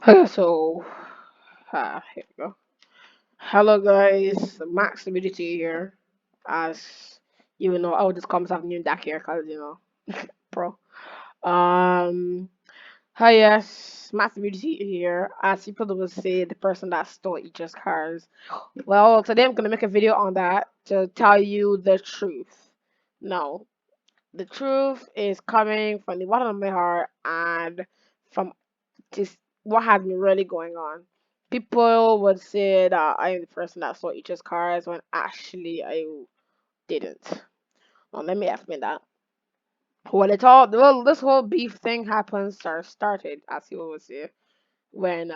Okay, so here we go. Hello guys, Max Ability here. As you know, I would just come something new back here because pro. Um, Hi yes, Max Ability here. As people would say, the person that stole each other's cars. Well, today I'm gonna make a video on that to tell you the truth. No, the truth is coming from the bottom of my heart and from just what has been really going on. People would say that I am the person that saw each other's cars when actually I didn't. Well, let me explain that. This whole beef thing happens or started, as you would say, when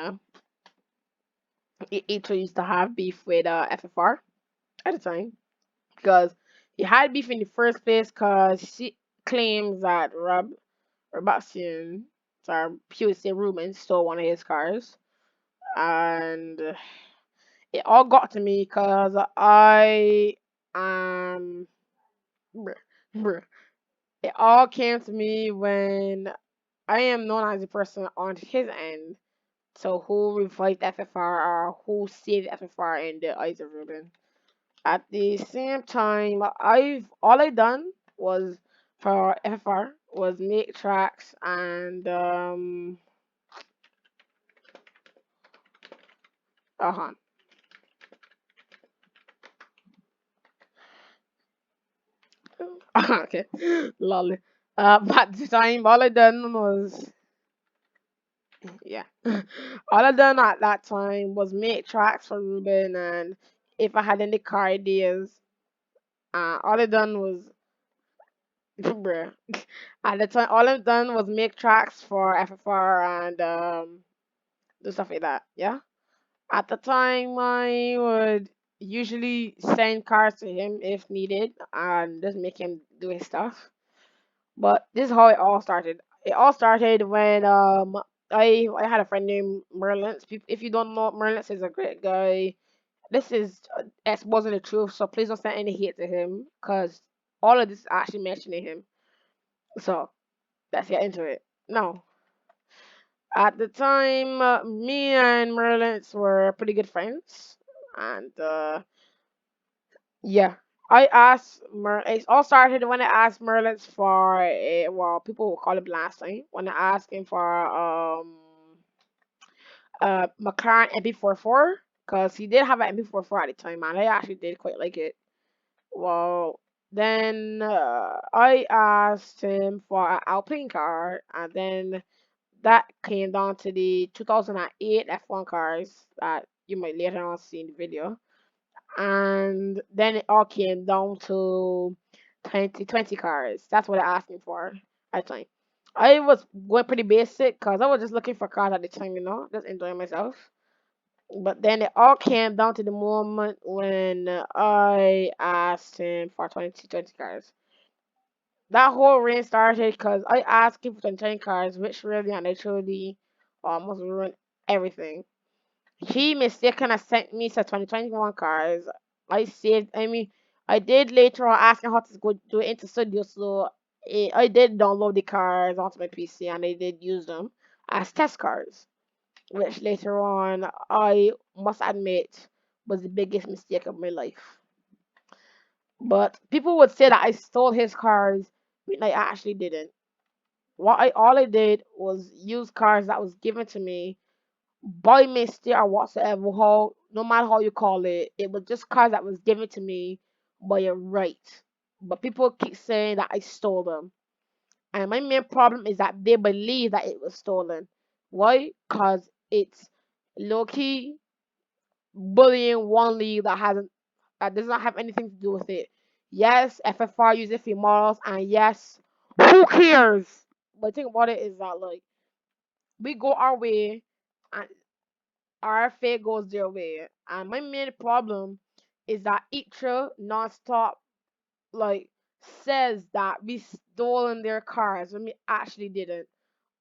Ito used to have beef with FFR at the time because he had beef in the first place because she claims that Robaxian, sorry, he would say Ruben stole one of his cars and it all got to me because I um bruh, bruh. It all came to me when I am known as the person on his end, so who revived FFR or who saved FFR in the eyes of Ruben. At the same time, I've all I done was for FFR was make tracks and uh-huh. Okay, lol. But at the time, all I done was yeah. All I done at that time was make tracks for Ruben, and if I had any car ideas, all I done was, bruh. At the time, all I've done was make tracks for FFR and do stuff like that. Yeah. At the time, I would usually send cars to him if needed, and just make him do his stuff. But this is how it all started. It all started when I had a friend named Merlin. If you don't know, Merlin is a great guy. This is exposing the truth, so please don't send any hate to him, cause all of this is actually mentioning him. So let's get into it. Now, at the time, me and Merlin were pretty good friends, and yeah. I asked It all started when I asked Merlin for a, well, people will call it blasting. When I asked him for McLaren MP44, because he did have an MP44 at the time, and I actually did quite like it. Well, then I asked him for an Alpine car, and then that came down to the 2008 F1 cars that you might later on see in the video. And then it all came down to 2020 cars. That's what I asked him for at the time. I was going pretty basic because I was just looking for cars at the time, just enjoying myself. But then it all came down to the moment when I asked him for 2020 cars. That whole reign started because I asked him for 2020 cars, which really and literally almost ruined everything. He mistakenly sent me some 2021 cars. I mean, I did later on ask him how to go do it into studio, so I did download the cars onto my PC and I did use them as test cars, which later on I must admit was the biggest mistake of my life. But people would say that I stole his cars, when I actually didn't. All I did was use cars that was given to me by mistake or whatsoever, how no matter how you call it, it was just cars that was given to me by a right. But people keep saying that I stole them. And my main problem is that they believe that it was stolen. Why? Because it's low key bullying one league that does not have anything to do with it. Yes, FFR uses free models, and yes, who cares? But the thing about it is that like we go our way, and our fate goes their way. And my main problem is that Itra nonstop like says that we stolen their cars when we actually didn't.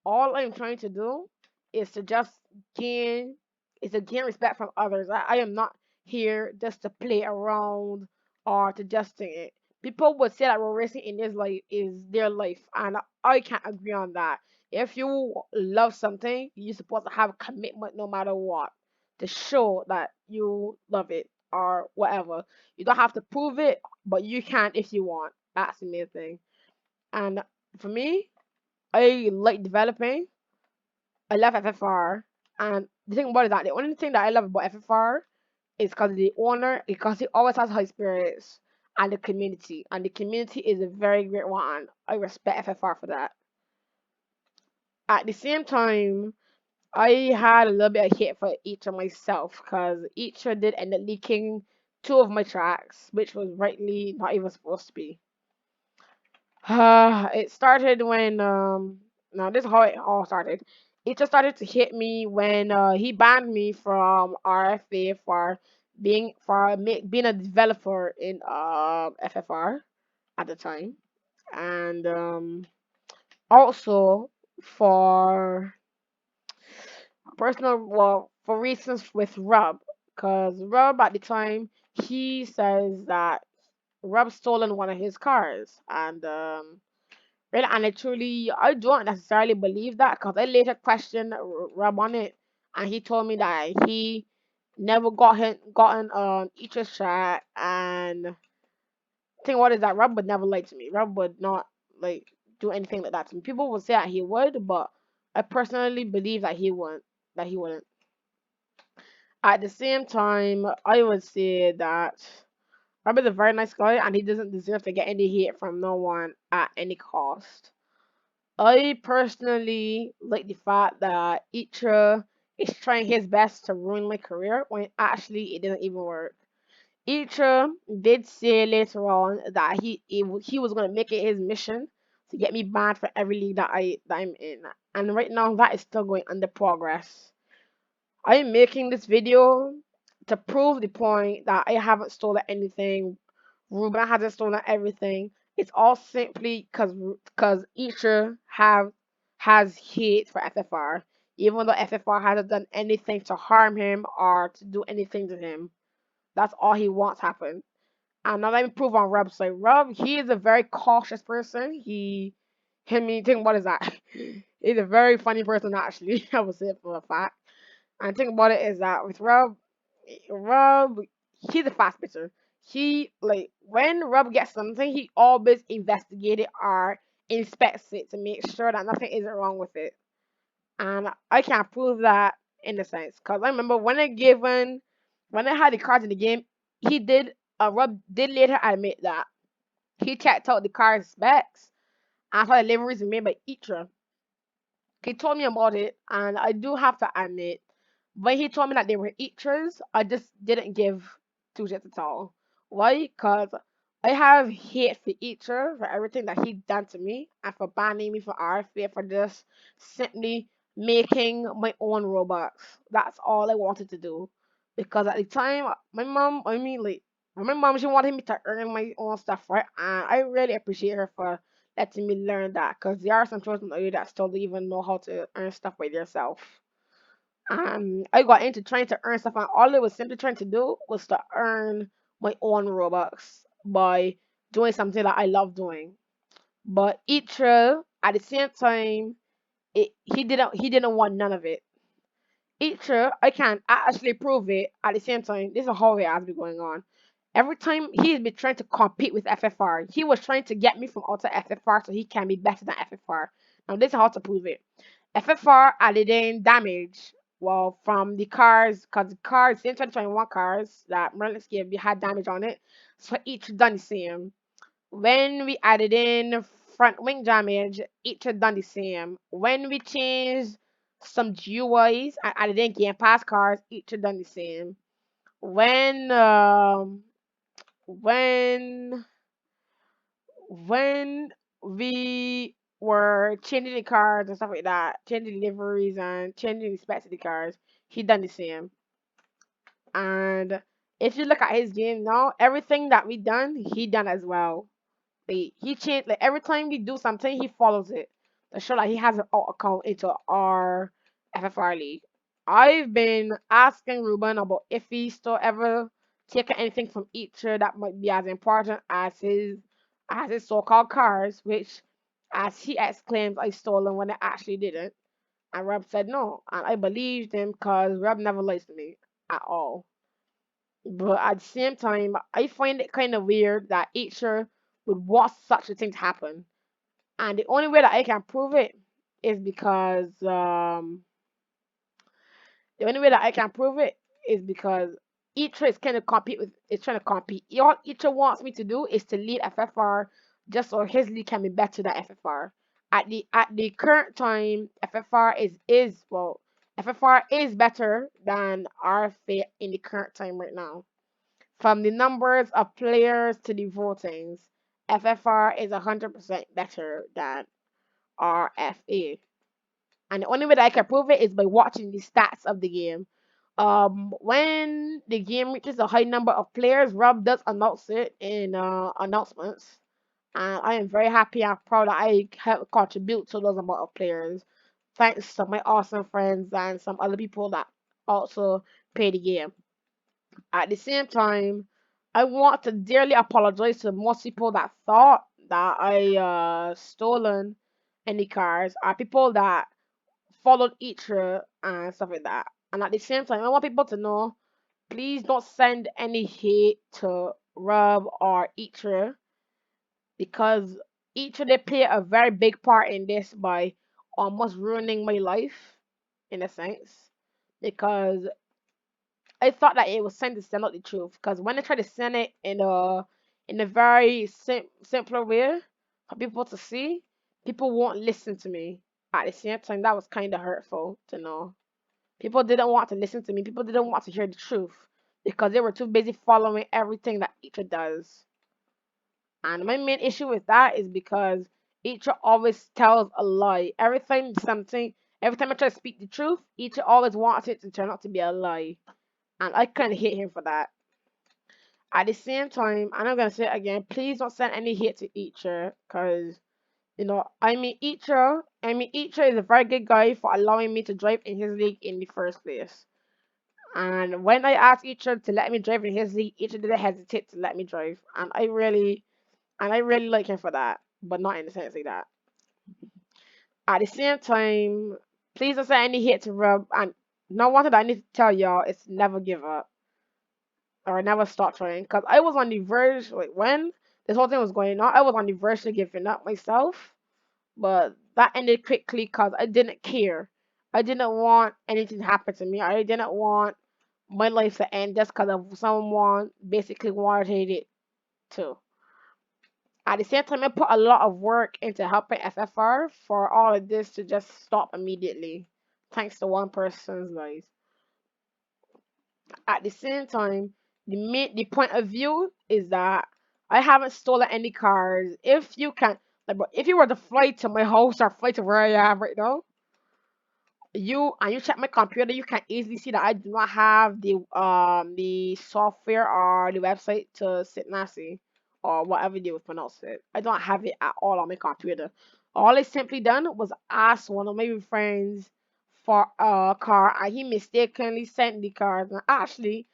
All I'm trying to do is to just gain to gain respect from others. I am not here just to play around or to just sing it. People would say that road racing in his life is their life, and I can't agree on that. If you love something, you're supposed to have a commitment no matter what to show that you love it or whatever. You don't have to prove it, but you can if you want. That's the main thing. And for me, I like developing. I love FFR, and the thing about it is that the only thing that I love about FFR is because the owner, because he always has high spirits, and the community is a very great one. I respect FFR for that. At the same time, I had a little bit of hate for each of myself because each did end up leaking two of my tracks, which was rightly not even supposed to be. It started when now this is how it all started. It just started to hit me when he banned me from RFA for being a developer in FFR at the time, and also for personal, well, for reasons with Rob, because Rob at the time he says that Rob stolen one of his cars, and really, and I truly, I don't necessarily believe that because I later questioned Rob on it, and he told me that he never gotten each shot. And thing what is that Rob would never lie to me. Rob would not like do anything like that to me. People would say that he would, but I personally believe that he wouldn't. That he wouldn't. At the same time, I would say that Rob is a very nice guy, and he doesn't deserve to get any hate from no one at any cost. I personally like the fact that Ichiro is trying his best to ruin my career when actually it didn't even work. Ichiro did say later on that he was gonna make it his mission to get me banned for every league that I'm in, and right now that is still going under progress. I am making this video to prove the point that I haven't stolen anything. Ruben hasn't stolen everything. It's all simply because Isha have has hate for FFR, even though FFR hasn't done anything to harm him or to do anything to him. That's all he wants happen. And now let me prove on Rob's side. Rob, he is a very cautious person. Think what is that? He's a very funny person actually. I would say it for a fact. And the thing about it is that with Rob, he's a fast pitcher. He like when Rob gets something, he always investigates it or inspects it to make sure that nothing isn't wrong with it. And I can prove that in a sense, cause I remember when I had the cards in the game, he did. Rob did later admit that he checked out the car's specs and how the liveries were made by Itra. He told me about it, and I do have to admit, when he told me that they were eaters, I just didn't give two shits at all. Why? Because I have hate for Eater for everything that he done to me and for banning me for RFA for just simply making my own robots. That's all I wanted to do. Because at the time, my mom, I mean, like, my mom, she wanted me to earn my own stuff, right? And I really appreciate her for letting me learn that because there are some children out there that still don't even know how to earn stuff by themselves. I got into trying to earn stuff, and all I was simply trying to do was to earn my own Robux by doing something that I love doing. But Itra, at the same time, he didn't want none of it. Itra, I can actually prove it. At the same time, this is how it has been going on. Every time he's been trying to compete with FFR, he was trying to get me from outside FFR so he can be better than FFR. Now this is how to prove it. FFR added in damage. Well, from the cars, because the cars, same 2021 cars that Merlin's gave, we had damage on it. So each done the same. When we added in front wing damage, each had done the same. When we changed some GUIs and added in Game Pass cars, each had done the same. When when when we were changing the cars and stuff like that, changing liveries and changing the specs of the cars, he done the same. And if you look at his game now, everything that we done, he done as well. Like, he changed like every time we do something, he follows it to show that he has an alt account into our FFR league. I've been asking Ruben about if he still ever taken anything from each that might be as important as his as his so-called cars, which, as he exclaims, I stolen when I actually didn't. And Rob said no, and I believed him because Rob never lies to me at all. But at the same time, I find it kind of weird that Itcher would want such a thing to happen. And the only way that I can prove it is because the only way that I can prove it is because Itcher is kind of compete with is trying to compete. All Itcher wants me to do is to lead FFR just so his league can be better than FFR. At the current time, FFR is better than RFA in the current time right now. From the numbers of players to the votings, FFR is 100% better than RFA. And the only way that I can prove it is by watching the stats of the game. When the game reaches a high number of players, Rob does announce it in announcements, and I am very happy and proud that I helped contribute to those amount of players. Thanks to my awesome friends and some other people that also play the game. At the same time, I want to dearly apologize to most people that thought that I stolen any cars, or people that followed each other and stuff like that. And at the same time, I want people to know, please don't send any hate to Rob or Eater because Eater they play a very big part in this by almost ruining my life in a sense. Because I thought that it was sent to send out the truth. Because when I try to send it in a very simpler way for people to see, people won't listen to me. At the same time, that was kind of hurtful to know. People didn't want to listen to me. People didn't want to hear the truth because they were too busy following everything that Itra does. And my main issue with that is because Itra always tells a lie. Every time I try to speak the truth, Itra always wants it to turn out to be a lie. And I kind of hate him for that. At the same time, and I'm gonna say it again, please don't send any hate to Itra, cause Itra is a very good guy for allowing me to drive in his league in the first place. And when I asked Icha to let me drive in his league, Icha didn't hesitate to let me drive. And I really like him for that, but not in the sense like that. At the same time, please don't say any hate to Rob. And not one thing that I need to tell y'all is never give up or never stop trying. Because I was on the verge, like when this whole thing was going on, I was on the verge of giving up myself. But that ended quickly because I didn't care. I didn't want anything to happen to me. I didn't want my life to end just because of someone basically wanted it to. At the same time, I put a lot of work into helping FFR for all of this to just stop immediately, thanks to one person's life. At the same time, the point of view is that I haven't stolen any cars. If you can, like, bro, if you were to fly to my house or fly to where I am right now, you check my computer, you can easily see that I do not have the software or the website to sit nasty or whatever they would pronounce it. I don't have it at all on my computer. All I simply done was ask one of my friends for a car and he mistakenly sent the cars. And actually,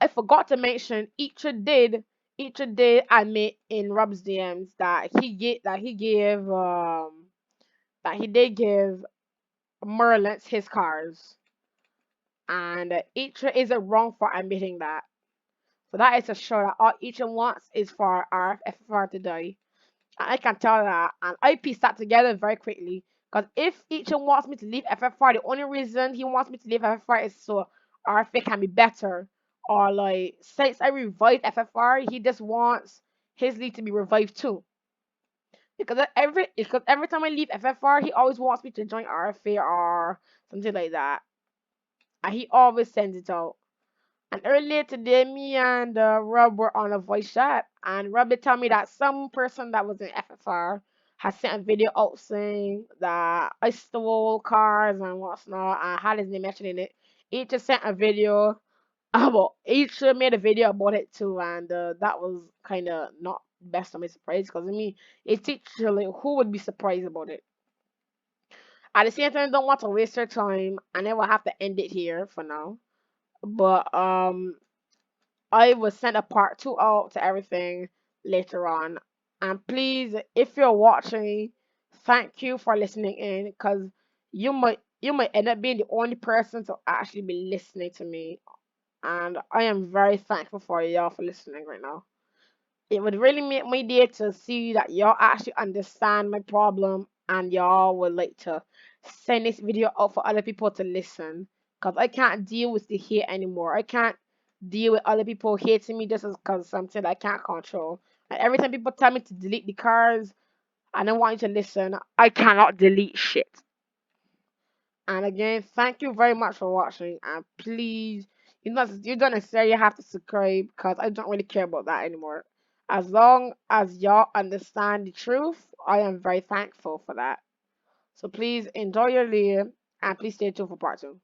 I forgot to mention each did admit in Rob's DMs that he did give Merlins his cars, and Itra isn't wrong for admitting that. So that is to show that all Itra wants is for our FFR to die. And I can tell that, and I pieced that together very quickly. Because if Itra wants me to leave FFR, the only reason he wants me to leave FFR is so RFA can be better. Or like since I revived FFR, he just wants his league to be revived too. Because every time I leave FFR, he always wants me to join RFA or something like that. And he always sends it out. And earlier today, me and Rob were on a voice chat, and Rob did tell me that some person that was in FFR has sent a video out saying that I stole cars and what's not, and had his name mentioned in it. Each just sent a video each made a video about it too, and that was kind of not best of my surprise because I mean, it's literally who would be surprised about it. At the same time, I don't want to waste your time, and I will have to end it here for now. But I will send a part two out to everything later on. And please, if you're watching, thank you for listening in, because you might end up being the only person to actually be listening to me. And I am very thankful for y'all for listening right now. It would really make my day to see that y'all actually understand my problem and y'all would like to send this video out for other people to listen. Because I can't deal with the hate anymore. I can't deal with other people hating me just because something I can't control. And every time people tell me to delete the cars and I want you to listen, I cannot delete shit. And again, thank you very much for watching. And please, you don't necessarily have to subscribe because I don't really care about that anymore. As long as y'all understand the truth, I am very thankful for that. So please enjoy your day and please stay tuned for part two.